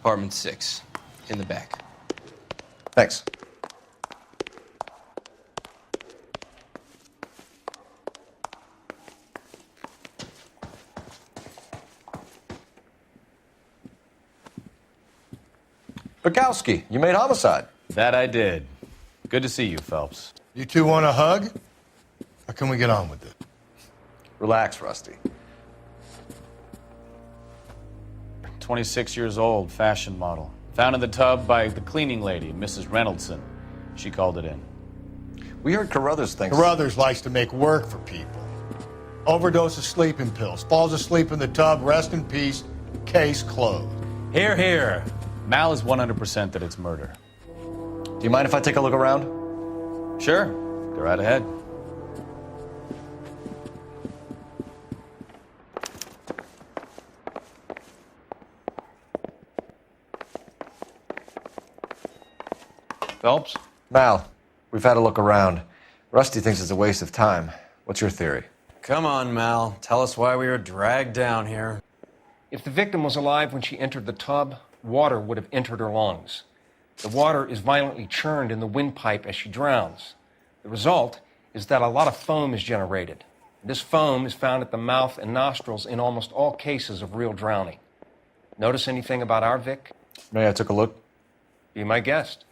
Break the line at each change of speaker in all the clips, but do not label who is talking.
Apartment 6, in the back.
Thanks. Bukowski, you made homicide.
That I did. Good to see you, Phelps.
You two want a hug? Or can we get on with it?
Relax, Rusty.
26 years old, fashion model. Found in the tub by the cleaning lady, Mrs. Reynoldson. She called it in.
We heard Carruthers thinks...
Carruthers likes to make work for people. Overdose of sleeping pills. Falls asleep in the tub. Rest in peace. Case closed.
Here, here. Mal is 100% that it's murder.
Do you mind if I take a look around?
Sure. Go right ahead. Phelps?
Mal, we've had a look around. Rusty thinks it's a waste of time. What's your theory?
Come on, Mal. Tell us why we were dragged down here.
If the victim was alive when she entered the tub, water would have entered her lungs. The water is violently churned in the windpipe as she drowns. The result is that a lot of foam is generated. This foam is found at the mouth and nostrils in almost all cases of real drowning. Notice anything about our Vic?
May I took a look?
Be my guest.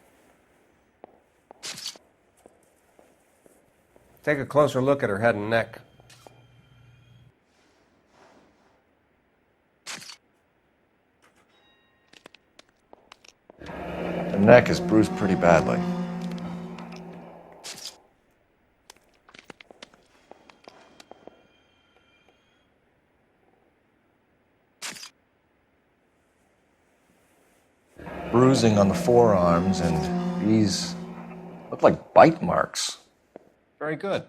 Take a closer look at her head and neck.
The neck is bruised pretty badly. Bruising on the forearms, and these look like bite marks.
Very good.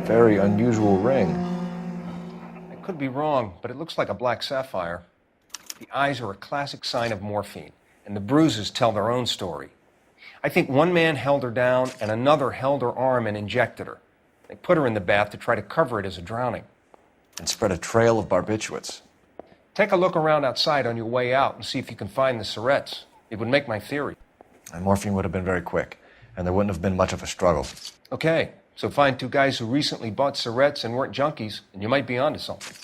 Very unusual ring.
I could be wrong, but it looks like a black sapphire. The eyes are a classic sign of morphine, and the bruises tell their own story. I think one man held her down and another held her arm and injected her. They put her in the bath to try to cover it as a drowning.
And spread a trail of barbiturates.
Take a look around outside on your way out and see if you can find the syrettes. It would make my theory.
And morphine would have been very quick, and there wouldn't have been much of a struggle.
Okay, so find two guys who recently bought syrettes and weren't junkies, and you might be onto something.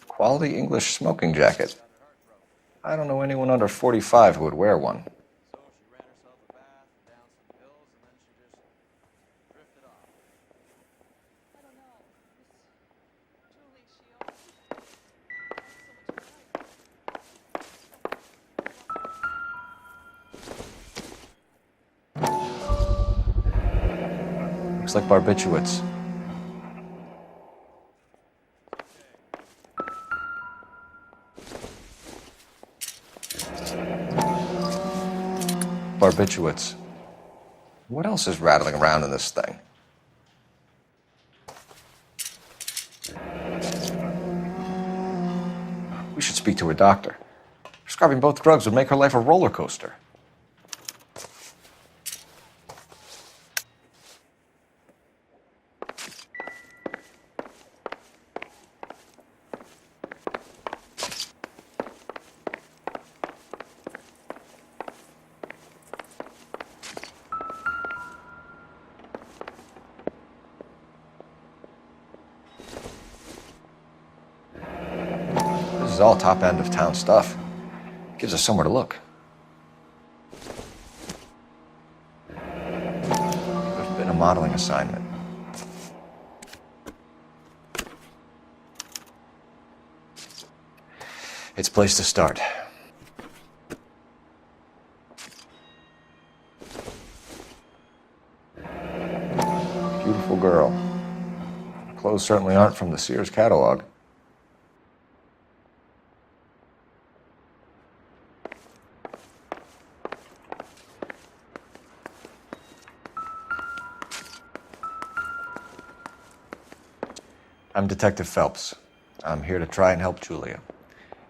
Quality English smoking jacket. I don't know anyone under 45 who would wear one. Looks like barbiturates. Barbiturates. What else is rattling around in this thing? We should speak to a doctor. Prescribing both drugs would make her life a roller coaster. This is all top end of town stuff. Gives us somewhere to look. Could have been a modeling assignment. It's a place to start. Beautiful girl. Clothes certainly aren't from the Sears catalog. I'm Detective Phelps. I'm here to try and help Julia.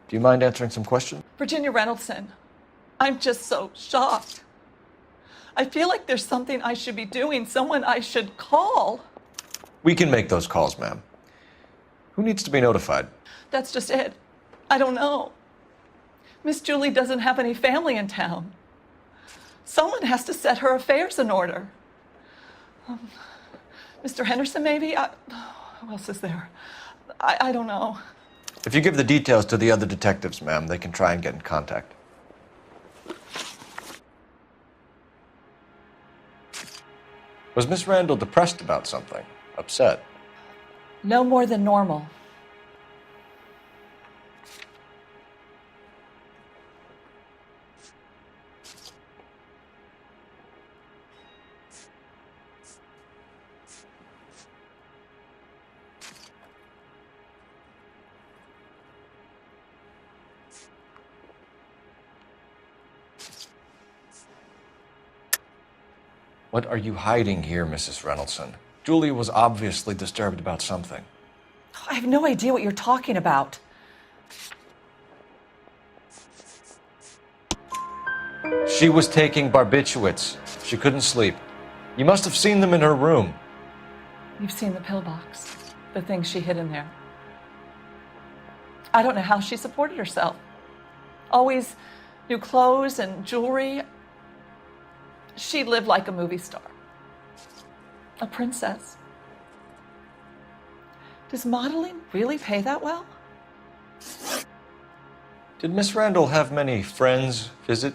Do you mind answering some questions?
Virginia Reynoldson, I'm just so shocked. I feel like there's something I should be doing, someone I should call.
We can make those calls, ma'am. Who needs to be notified?
That's just it. I don't know. Miss Julie doesn't have any family in town. Someone has to set her affairs in order. Mr. Henderson, maybe? Who else is there? I don't know.
If you give the details to the other detectives, ma'am, they can try and get in contact. Was Miss Randall depressed about something? Upset?
No more than normal.
What are you hiding here, Mrs. Reynoldson? Julia was obviously disturbed about something.
I have no idea what you're talking about.
She was taking barbiturates. She couldn't sleep. You must have seen them in her room.
You've seen the pillbox, the things she hid in there. I don't know how she supported herself. Always new clothes and jewelry. She lived like a movie star. A princess. Does modeling really pay that well?
Did Miss Randall have many friends visit?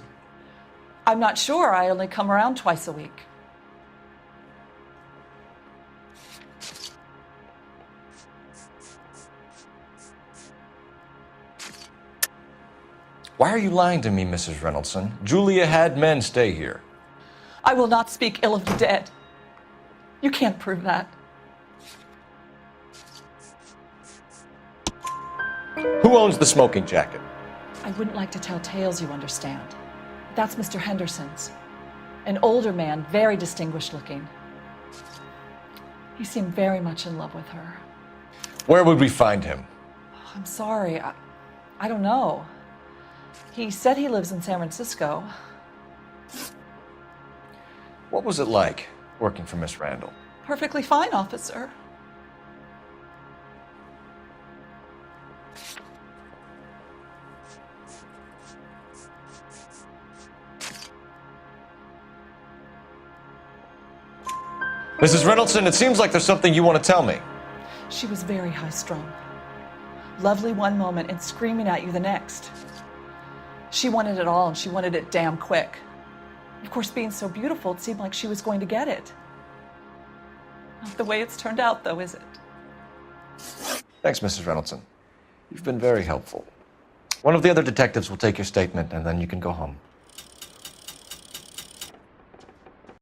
I'm not sure. I only come around twice a week.
Why are you lying to me, Mrs. Reynoldson? Julia had men stay here.
I will not speak ill of the dead. You can't prove that.
Who owns the smoking jacket?
I wouldn't like to tell tales, you understand. That's Mr. Henderson's. An older man, very distinguished looking. He seemed very much in love with her.
Where would we find him?
I'm sorry. I don't know. He said he lives in San Francisco.
What was it like working for Miss Randall?
Perfectly fine, officer.
Mrs. Reynoldson, it seems like there's something you want to tell me.
She was very high-strung. Lovely one moment and screaming at you the next. She wanted it all, and she wanted it damn quick. Of course, being so beautiful, it seemed like she was going to get it. Not the way it's turned out, though, is it?
Thanks, Mrs. Reynoldson. You've been very helpful. One of the other detectives will take your statement, and then you can go home.